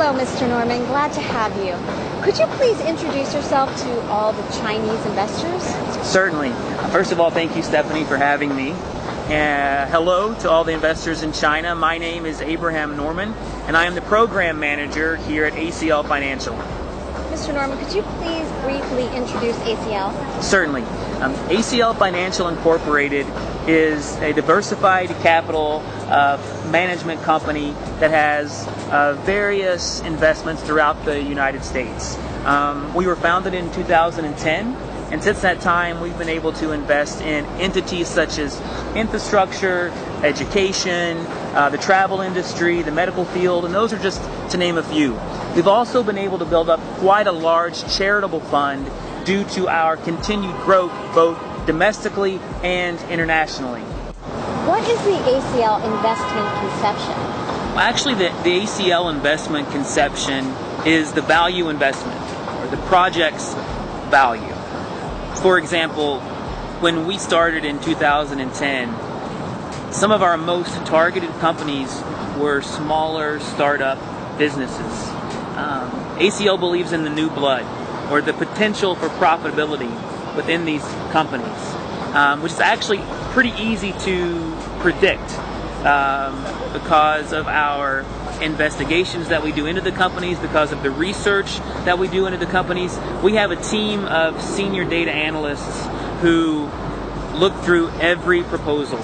Hello, Mr. Norman. Glad to have you. Could you please introduce yourself to all the Chinese investors? Certainly. First of all, thank you, Stephanie, for having me. Hello to all the investors in China. My name is Abraham Norman, and I am the program manager here at ACL Financial. Mr. Norman, could you please briefly introduce ACL? Certainly. ACL Financial Incorporated is a diversified capital management company that has various investments throughout the United States. We were founded in 2010, and since that time we've been able to invest in entities such as infrastructure, education, the travel industry, the medical field, and those are just to name a few. We've also been able to build up quite a large charitable fund due to our continued growth both domestically and internationally. What is the ACL investment conception? Well, actually, the ACL investment conception is the value investment, or the project's value. For example, when we started in 2010, some of our most targeted companies were smaller startup businesses. ACL believes in the new blood, or the potential for profitability within these companies, which is actually pretty easy to predict because of our investigations that we do into the companies, because of the research that we do into the companies. We have a team of senior data analysts who look through every proposal,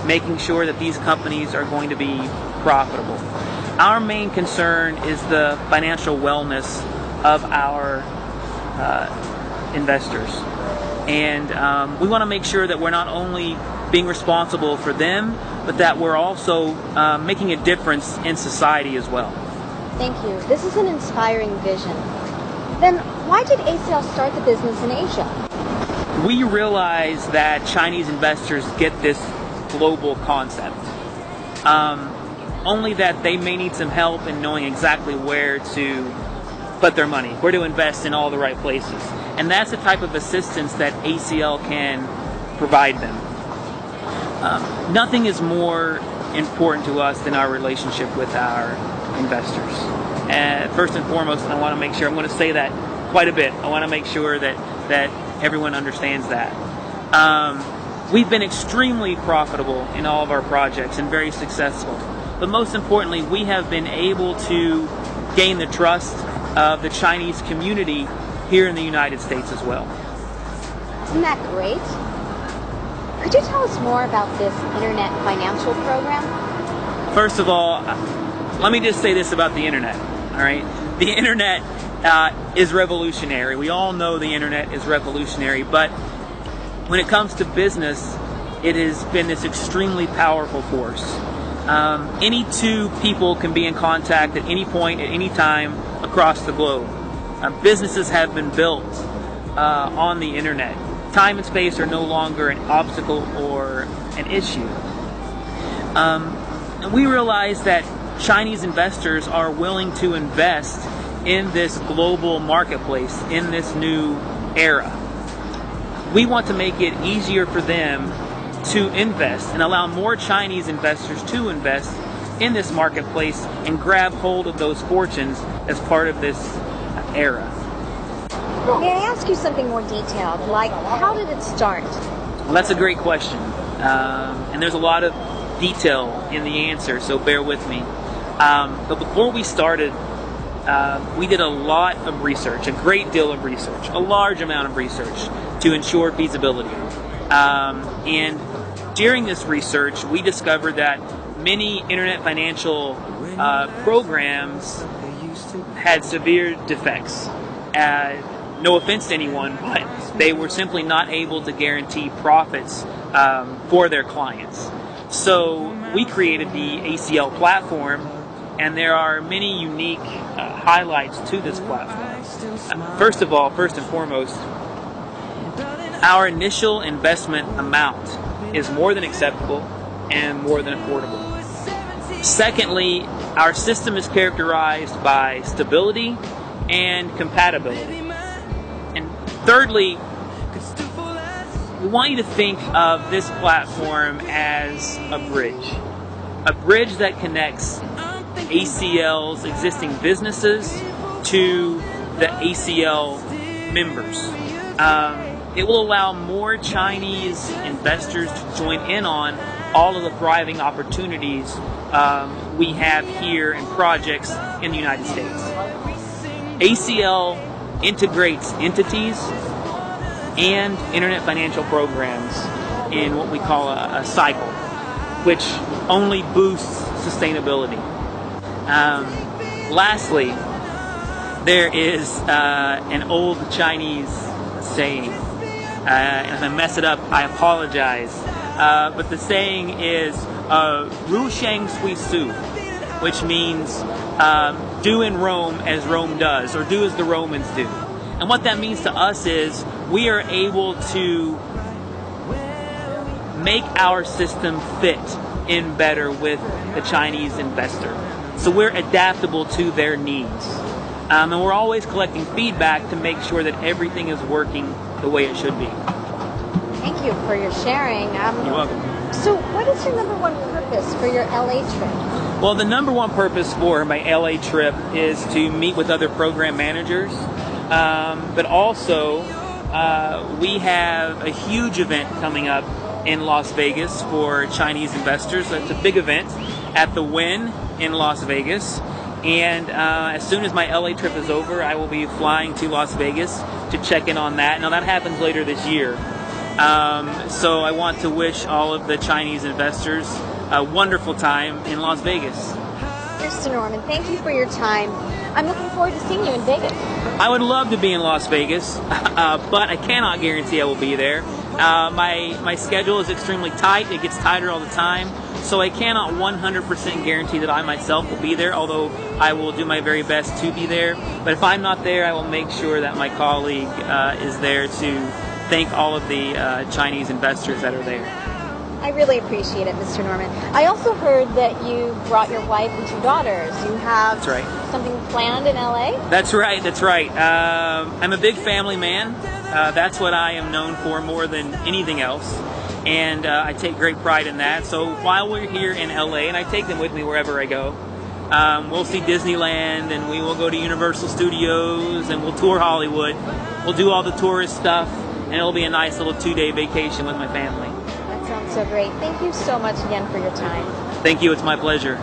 making sure that these companies are going to be profitable. Our main concern is the financial wellness of our investors. And we want to make sure that we're not only being responsible for them, but that we're also making a difference in society as well. Thank you. This is an inspiring vision. Then why did ACL start the business in Asia? We realize that Chinese investors get this global concept. Only that they may need some help in knowing exactly where to put their money, where to invest in all the right places. And that's the type of assistance that ACL can provide them. Nothing is more important to us than our relationship with our investors. First and foremost, I want to make sure, I'm going to say that quite a bit, I want to make sure that everyone understands that. We've been extremely profitable in all of our projects and very successful. But most importantly, we have been able to gain the trust of the Chinese community here in the United States as well. Isn't that great? Could you tell us more about this internet financial program? First of all, let me just say this about the internet, all right? The internet is revolutionary. We all know the internet is revolutionary, but when it comes to business, it has been this extremely powerful force. Any two people can be in contact at any point, at any time across the globe. Businesses have been built on the internet. Time and space are no longer an obstacle or an issue. And we realize that Chinese investors are willing to invest in this global marketplace, in this new era. We want to make it easier for them to invest and allow more Chinese investors to invest in this marketplace and grab hold of those fortunes as part of this era. May I ask you something more detailed, like how did it start? Well, that's a great question, and there's a lot of detail in the answer, so bear with me. But before we started, we did a lot of research, a great deal of research, a large amount of research to ensure feasibility. And during this research, we discovered that many internet financial programs had severe defects. No offense to anyone, but they were simply not able to guarantee profits for their clients. So we created the ACL platform, and there are many unique highlights to this platform. First and foremost, our initial investment amount is more than acceptable and more than affordable. Secondly, our system is characterized by stability and compatibility. And thirdly, we want you to think of this platform as a bridge that connects ACL's existing businesses to the ACL members. It will allow more Chinese investors to join in on all of the thriving opportunities we have here in projects in the United States. ACL integrates entities and internet financial programs in what we call a cycle, which only boosts sustainability. Lastly, there is an old Chinese saying, and if I mess it up, I apologize, but the saying is Ru Shang Sui Su, which means do in Rome as Rome does, or do as the Romans do. And what that means to us is we are able to make our system fit in better with the Chinese investor. So we're adaptable to their needs. And we're always collecting feedback to make sure that everything is working the way it should be. Thank you for your sharing. You're welcome. So what is your number one purpose for your LA trip? Well, the number one purpose for my LA trip is to meet with other program managers, but also we have a huge event coming up in Las Vegas for Chinese investors. So it's a big event at the Wynn in Las Vegas. And as soon as my LA trip is over, I will be flying to Las Vegas to check in on that. Now that happens later this year. So I want to wish all of the Chinese investors a wonderful time in Las Vegas. Mr. Norman, thank you for your time. I'm looking forward to seeing you in Vegas. I would love to be in Las Vegas, but I cannot guarantee I will be there. My schedule is extremely tight. It gets tighter all the time. So I cannot 100% guarantee that I myself will be there, although I will do my very best to be there. But if I'm not there, I will make sure that my colleague is there to thank all of the Chinese investors that are there. I really appreciate it, Mr. Norman. I also heard that you brought your wife and 2 daughters. You have That's right. something planned in LA? That's right. I'm a big family man. That's what I am known for more than anything else. And I take great pride in that. So while we're here in LA, and I take them with me wherever I go, we'll see Disneyland, and we will go to Universal Studios, and we'll tour Hollywood. We'll do all the tourist stuff, and it'll be a nice little 2-day vacation with my family. That sounds so great. Thank you so much again for your time. Thank you. It's my pleasure.